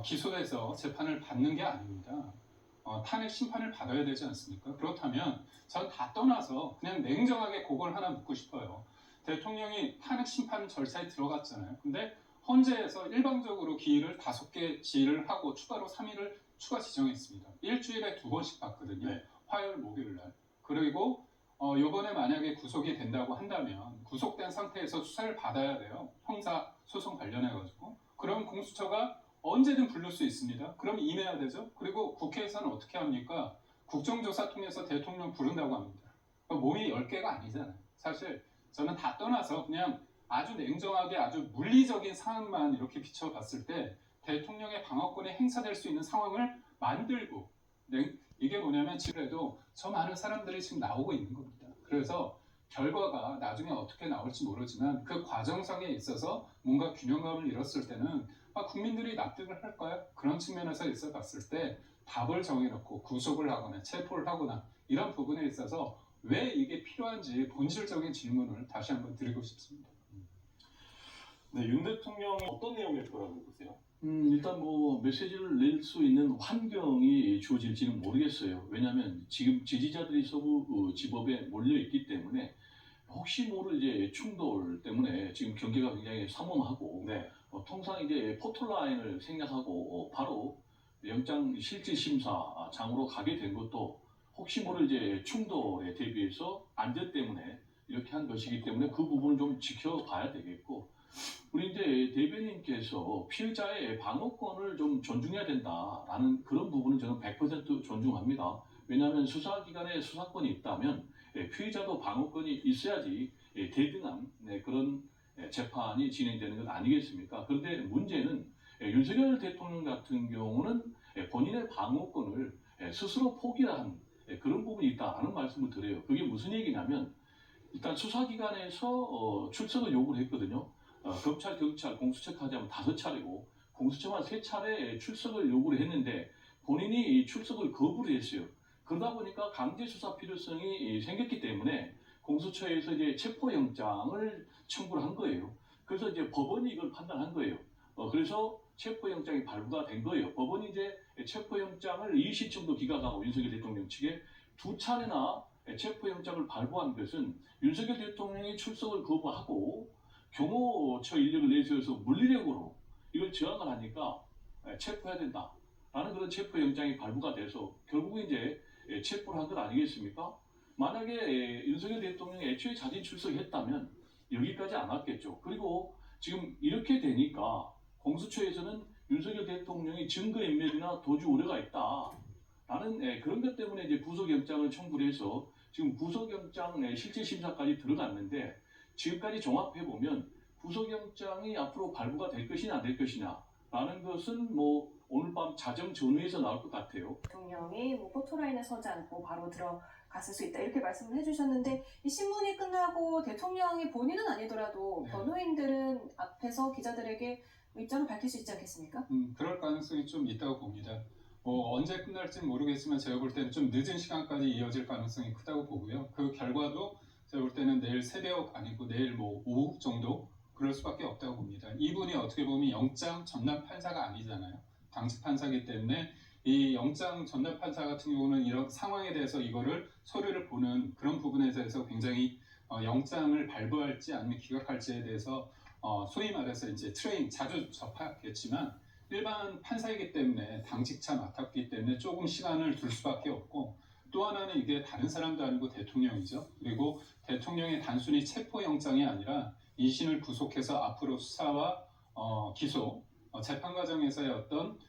기소돼서 재판을 받는 게 아닙니다. 탄핵 심판을 받아야 되지 않습니까? 그렇다면 전 다 떠나서 그냥 냉정하게 그걸 하나 묻고 싶어요. 대통령이 탄핵 심판 절차에 들어갔잖아요. 근데 헌재에서 일방적으로 기일을 5개 지일을 하고 추가로 3일을 추가 지정했습니다. 일주일에 2번씩 받거든요. 네. 화요일, 목요일 날. 그리고 요번에 만약에 구속이 된다고 한다면 구속된 상태에서 수사를 받아야 돼요. 형사 소송 관련해가지고. 그럼 공수처가 언제든 부를 수 있습니다. 그럼 임해야 되죠. 그리고 국회에서는 어떻게 합니까? 국정조사 통해서 대통령 부른다고 합니다. 몸이 10개가 아니잖아요. 사실 저는 다 떠나서 그냥 아주 냉정하게 아주 물리적인 상황만 이렇게 비춰봤을 때 대통령의 방어권이 행사될 수 있는 상황을 만들고, 이게 뭐냐면 지금에도 저 많은 사람들이 지금 나오고 있는 겁니다. 그래서 결과가 나중에 어떻게 나올지 모르지만 그 과정상에 있어서 뭔가 균형감을 잃었을 때는 국민들이 납득을 할까요? 그런 측면에서 있어 봤을 때 답을 정해놓고 구속을 하거나 체포를 하거나 이런 부분에 있어서 왜 이게 필요한지 본질적인 질문을 다시 한번 드리고 싶습니다. 네, 윤 대통령이 어떤 내용일 거라고 보세요? 일단 뭐 메시지를 낼 수 있는 환경이 주어질지는 모르겠어요. 왜냐하면 지금 지지자들이 서구 지법에 몰려 있기 때문에 혹시 모를 이제 충돌 때문에 지금 경계가 굉장히 삼엄하고 네. 통상 이제 포털라인을 생략하고 바로 영장 실질심사장으로 가게 된 것도 혹시 모를 이제 충돌에 대비해서 안전 때문에 이렇게 한 것이기 때문에 그 부분은 좀 지켜봐야 되겠고, 우리 이제 대변인께서 피의자의 방어권을 좀 존중해야 된다라는 그런 부분은 저는 100% 존중합니다. 왜냐하면 수사기관에 수사권이 있다면 피의자도 방어권이 있어야지 대등한 그런 재판이 진행되는 것 아니겠습니까? 그런데 문제는 윤석열 대통령 같은 경우는 본인의 방어권을 스스로 포기한 그런 부분이 있다는 말씀을 드려요. 그게 무슨 얘기냐면, 일단 수사기관에서 출석을 요구를 했거든요. 검찰, 경찰, 공수처까지 하면 5차례고 공수처만 3차례 출석을 요구를 했는데 본인이 출석을 거부를 했어요. 그러다 보니까 강제 수사 필요성이 생겼기 때문에 공수처에서 이제 체포영장을 청구를 한 거예요. 그래서 이제 법원이 이걸 판단한 거예요. 그래서 체포영장이 발부가 된 거예요. 법원이 이제 체포영장을 2심 정도 기각하고 윤석열 대통령 측에 2차례나 체포영장을 발부한 것은 윤석열 대통령이 출석을 거부하고 경호처 인력을 내세워서 물리력으로 이걸 저항을 하니까 체포해야 된다라는 그런 체포영장이 발부가 돼서 결국 이제 체포를 한 것 아니겠습니까? 만약에 윤석열 대통령이 애초에 자진 출석했다면 여기까지 안 왔겠죠. 그리고 지금 이렇게 되니까 공수처에서는 윤석열 대통령이 증거인멸이나 도주 우려가 있다라는 그런 것 때문에 이제 구속영장을 청구를 해서 지금 구속영장 실질심사까지 들어갔는데, 지금까지 종합해보면 구속영장이 앞으로 발부가 될 것이냐 안 될 것이냐 라는 것은 뭐 오늘 밤 자정 전후에서 나올 것 같아요. 대통령이 뭐 포토라인에 서지 않고 바로 들어갔을 수 있다 이렇게 말씀을 해주셨는데, 이 신문이 끝나고 대통령이 본인은 아니더라도 네. 변호인들은 앞에서 기자들에게 입장을 밝힐 수 있지 않겠습니까? 그럴 가능성이 좀 있다고 봅니다. 언제 끝날지는 모르겠지만 제가 볼 때는 좀 늦은 시간까지 이어질 가능성이 크다고 보고요. 그 결과도 제가 볼 때는 내일 새벽 아니고 내일 뭐 오후 정도 그럴 수밖에 없다고 봅니다. 이분이 어떻게 보면 영장 전담 판사가 아니잖아요. 당직 판사이기 때문에 이 영장 전담 판사 같은 경우는 이런 상황에 대해서 이거를 서류를 보는 그런 부분에 대해서 굉장히 영장을 발부할지 아니면 기각할지에 대해서 소위 말해서 이제 트레이닝 자주 접하겠지만 일반 판사이기 때문에 당직차 맡았기 때문에 조금 시간을 둘 수밖에 없고, 또 하나는 이게 다른 사람도 아니고 대통령이죠. 그리고 대통령의 단순히 체포영장이 아니라 이신을 구속해서 앞으로 수사와 기소, 재판 과정에서의 어떤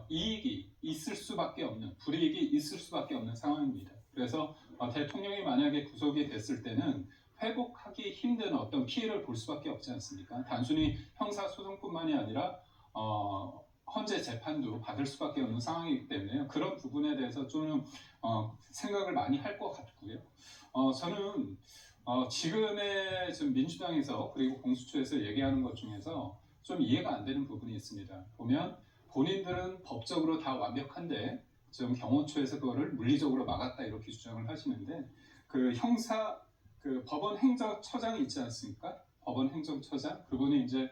이익이 있을 수밖에 없는, 불이익이 있을 수밖에 없는 상황입니다. 그래서 대통령이 만약에 구속이 됐을 때는 회복하기 힘든 어떤 피해를 볼 수밖에 없지 않습니까? 단순히 형사소송뿐만이 아니라 헌재 재판도 받을 수밖에 없는 상황이기 때문에 그런 부분에 대해서 좀 생각을 많이 할 것 같고요. 저는 지금의 지금 민주당에서 그리고 공수처에서 얘기하는 것 중에서 좀 이해가 안 되는 부분이 있습니다. 보면 본인들은 법적으로 다 완벽한데 지금 경호처에서 그거를 물리적으로 막았다 이렇게 주장을 하시는데, 그 법원 행정처장이 있지 않습니까? 법원 행정처장, 그분이 이제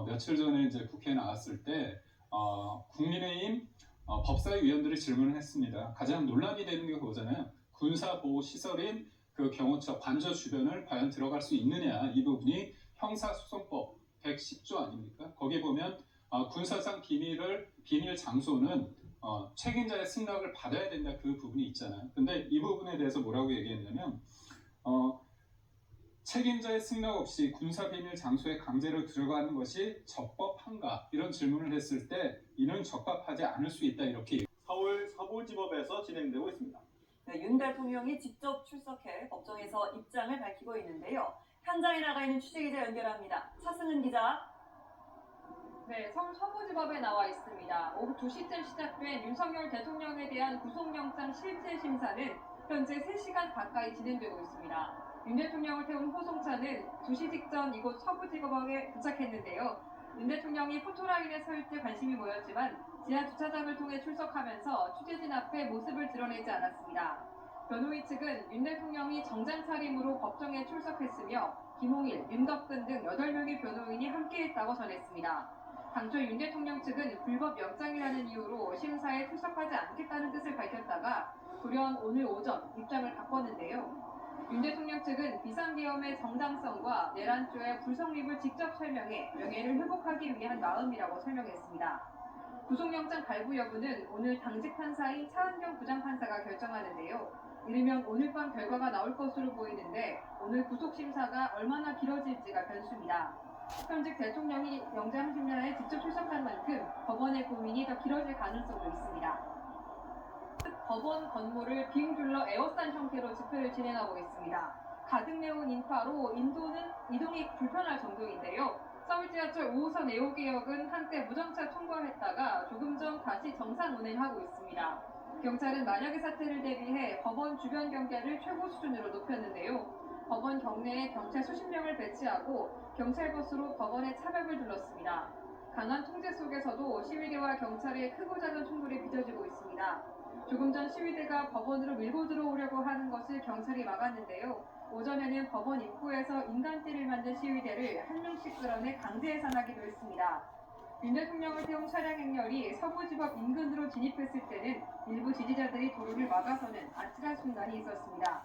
며칠 전에 이제 국회에 나왔을 때 국민의힘 법사위원들이 질문을 했습니다. 가장 논란이 되는 게 그거잖아요. 군사보호시설인 그 경호처 관저 주변을 과연 들어갈 수 있느냐, 이 부분이 형사소송법 110조 아닙니까? 거기 보면 군사상 비밀 장소는 책임자의 승낙을 받아야 된다, 그 부분이 있잖아요. 근데 이 부분에 대해서 뭐라고 얘기했냐면 책임자의 승낙 없이 군사비밀 장소에 강제로 들어가는 것이 적법한가, 이런 질문을 했을 때 이는 적합하지 않을 수 있다, 이렇게. 서울 서부지법에서 진행되고 있습니다. 네, 윤 대통령이 직접 출석해 법정에서 입장을 밝히고 있는데요. 현장에 나가 있는 취재기자 연결합니다. 차승은 기자. 네, 서울 서부지법에 나와 있습니다. 오후 2시쯤 시작된 윤석열 대통령에 대한 구속영장 실질심사는 현재 3시간 가까이 진행되고 있습니다. 윤 대통령을 태운 호송차는 2시 직전 이곳 서부지법에 도착했는데요. 윤 대통령이 포토라인에 설 때 관심이 모였지만 지하 주차장을 통해 출석하면서 취재진 앞에 모습을 드러내지 않았습니다. 변호인 측은 윤 대통령이 정장 차림으로 법정에 출석했으며 김홍일, 윤덕근 등 8명의 변호인이 함께했다고 전했습니다. 당초 윤 대통령 측은 불법 영장이라는 이유로 심사에 출석하지 않겠다는 뜻을 밝혔다가 돌연 오늘 오전 입장을 바꿨는데요. 윤 대통령 측은 비상계엄의 정당성과 내란죄의 불성립을 직접 설명해 명예를 회복하기 위한 마음이라고 설명했습니다. 구속영장 발부 여부는 오늘 당직 판사인 차은경 부장판사가 결정하는데요. 이르면 오늘 밤 결과가 나올 것으로 보이는데 오늘 구속심사가 얼마나 길어질지가 변수입니다. 현직 대통령이 영장심사에 직접 출석한 만큼 법원의 고민이 더 길어질 가능성도 있습니다. 법원 건물을 빙 둘러 에워싼 형태로 집회를 진행하고 있습니다. 가득 메운 인파로 이동이 불편할 정도인데요. 서울 지하철 5호선 애호개역은 한때 무정차 통과했다가 조금 전 다시 정상 운행하고 있습니다. 경찰은 만약의 사태를 대비해 법원 주변 경계를 최고 수준으로 높였는데요. 법원 경내에 경찰 수십 명을 배치하고 경찰버스로 법원의 차벽을 둘렀습니다. 강한 통제 속에서도 시위대와 경찰의 크고 작은 충돌이 빚어지고 있습니다. 조금 전 시위대가 법원으로 밀고 들어오려고 하는 것을 경찰이 막았는데요. 오전에는 법원 입구에서 인간띠를 만든 시위대를 한 명씩 끌어내 강제 해산하기도 했습니다. 윤 대통령을 태운 차량 행렬이 서부지법 인근으로 진입했을 때는 일부 지지자들이 도로를 막아서는 아찔한 순간이 있었습니다.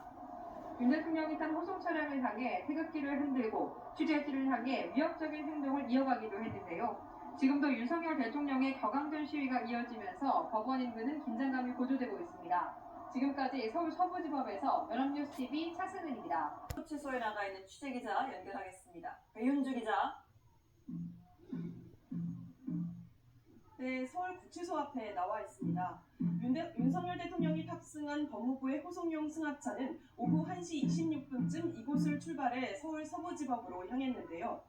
윤 대통령이 탄 호송 차량을 향해 태극기를 흔들고 취재진을 향해 위협적인 행동을 이어가기도 했는데요. 지금도 윤석열 대통령의 격앙된 시위가 이어지면서 법원 인근은 긴장감이 고조되고 있습니다. 지금까지 서울 서부지법에서 연합뉴스TV 차승은입니다. 구치소에 나가 있는 취재기자 연결하겠습니다. 배윤주 기자. 네, 서울 구치소 앞에 나와 있습니다. 윤석열 대통령이 탑승한 법무부의 호송용 승합차는 오후 1시 26분쯤 이곳을 출발해 서울 서부지법으로 향했는데요.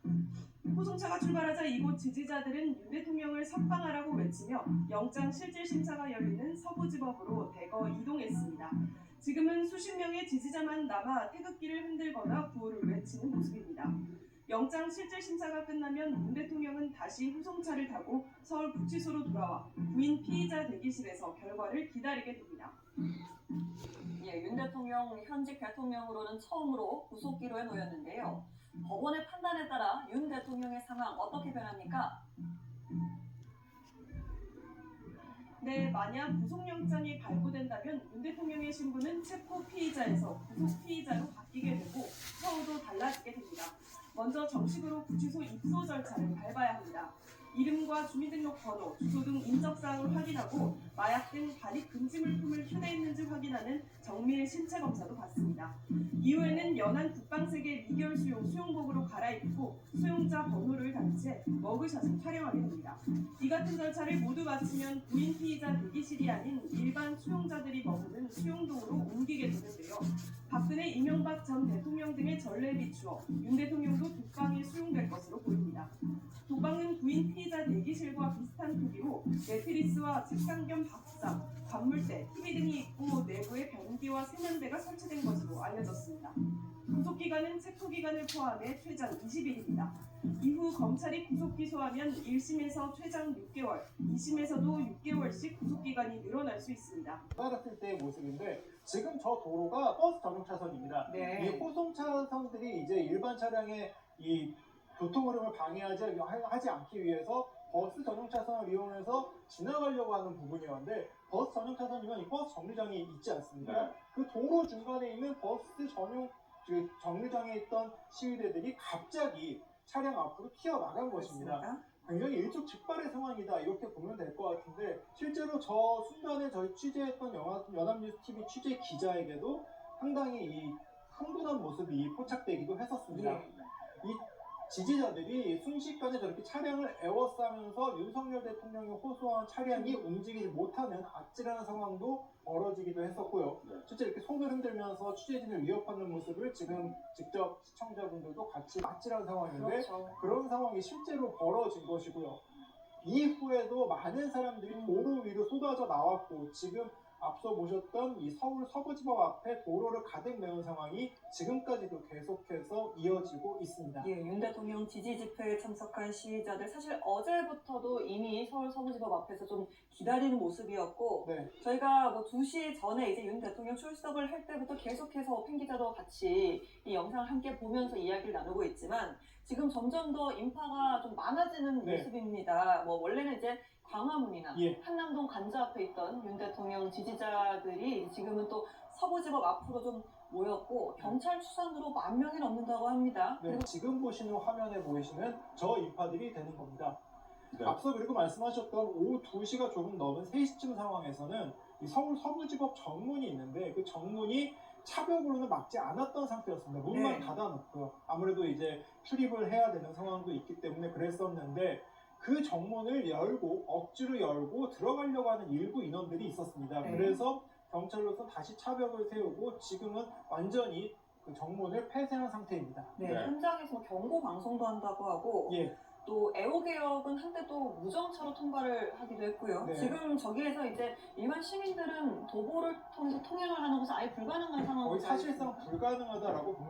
호송차가 출발하자 이곳 지지자들은 윤 대통령을 석방하라고 외치며 영장 실질심사가 열리는 서부지법으로 대거 이동했습니다. 지금은 수십 명의 지지자만 남아 태극기를 흔들거나 구호를 외치는 모습입니다. 영장 실질심사가 끝나면 윤 대통령은 다시 후송차를 타고 서울 구치소로 돌아와 부인 피의자 대기실에서 결과를 기다리게 됩니다. 예, 윤 대통령 현직 대통령으로는 처음으로 구속기로에 놓였는데요. 법원의 판단에 따라 윤 대통령의 상황 어떻게 변합니까? 네, 만약 구속영장이 발부된다면 윤 대통령의 신분은 체포 피의자에서 구속 피의자로 바뀌게 되고 처우도 달라지게 됩니다. 먼저 정식으로 구치소 입소 절차를 밟아야 합니다. 이름과 주민등록번호, 주소 등 인적사항을 확인하고 마약 등 발입 금지 물품을 휴대했는지 확인하는 정밀 신체 검사도 받습니다. 이후에는 연한 국방색의 미결 수용복으로 갈아입고 수용자 번호를 장치해 머그샷을 촬영하게 됩니다. 이 같은 절차를 모두 마치면 부인 피의자 대기실이 아닌 일반 수용자들이 머무는 수용동으로 옮기게 되는데요. 박근혜, 이명박 전 대통령 등의 전례에 비추어 윤 대통령도 독방에 수용될 것으로 보입니다. 독방은 부인 피의자 대기실과 비슷한 크기로 매트리스와 책상 겸 밥상, 관물대, TV 등이 있고 내부에 변기와 세면대가 설치된 것으로 알려졌습니다. 구속기간은 체포기간을 포함해 최장 20일입니다. 이후 검찰이 구속 기소하면 1심에서 최장 6개월, 2심에서도 6개월씩 구속기간이 늘어날 수 있습니다. 받았을 때의 모습인데 지금 저 도로가 버스 전용 차선입니다. 네. 이 호송 차선들이 이제 일반 차량의 이 교통 흐름을 방해하지 않기 위해서 버스 전용 차선을 이용해서 지나가려고 하는 부분이었는데 버스 전용 차선이면 이 버스 정류장이 있지 않습니까? 네. 그 도로 중간에 있는 버스 전용 그 정류장에 있던 시위대들이 갑자기 차량 앞으로 튀어나간 것입니다. 그렇습니다. 굉장히 일촉즉발의 상황이다 이렇게 보면 될 것 같은데 실제로 저 순간에 저희 취재했던 연합뉴스 TV 취재 기자에게도 상당히 이 흥분한 모습이 포착되기도 했었습니다. 예. 이 지지자들이 순식간에 저렇게 차량을 에워싸면서 윤석열 대통령이 호소한 차량이 움직이지 못하는 아찔한 상황도 벌어지기도 했었고요. 네. 실제 이렇게 손을 흔들면서 취재진을 위협하는 모습을 지금 직접 시청자분들도 같이 아찔한 상황인데 그렇죠. 그런 상황이 실제로 벌어진 것이고요. 이후에도 많은 사람들이 도로 위로 쏟아져 나왔고 지금 앞서 보셨던 이 서울 서부지법 앞에 도로를 가득 메운 상황이 지금까지도 계속해서 이어지고 있습니다. 예, 윤 대통령 지지 집회에 참석한 시위자들 사실 어제부터도 이미 서울 서부지법 앞에서 좀 기다리는 모습이었고 네, 저희가 뭐 2시 전에 이제 윤 대통령 출석을 할 때부터 계속해서 팬 기자도 같이 이 영상을 함께 보면서 이야기를 나누고 있지만 지금 점점 더 인파가 좀 많아지는 네. 모습입니다. 뭐 원래는 이제 광화문이나 예. 한남동 관저 앞에 있던 윤 대통령 지지자들이 지금은 또 서부지법 앞으로 좀 모였고 경찰 추산으로 10,000명이 넘는다고 합니다. 네, 지금 보시는 화면에 보이시는 저 인파들이 되는 겁니다. 네. 앞서 그리고 말씀하셨던 오후 2시가 조금 넘은 3시쯤 상황에서는 이 서울 서부지법 정문이 있는데 그 정문이 차벽으로는 막지 않았던 상태였습니다. 문만 네. 닫아놓고요. 아무래도 이제 출입을 해야 되는 상황도 있기 때문에 그랬었는데 그 정문을 열고 억지로 열고 들어가려고 하는 일부 인원들이 있었습니다. 네. 그래서 경찰로서 다시 차벽을 세우고 지금은 완전히 그 정문을 폐쇄한 상태입니다. 네, 네. 현장에서 뭐 경고 방송도 한다고 하고 예, 또 애호개혁은 한때 또 무정차로 통과를 하기도 했고요. 네. 지금 저기에서 이제 일반 시민들은 도보를 통해서 통행을 하는 것은 아예 불가능한 상황으로 거의 사실상 불가능하다라고 보면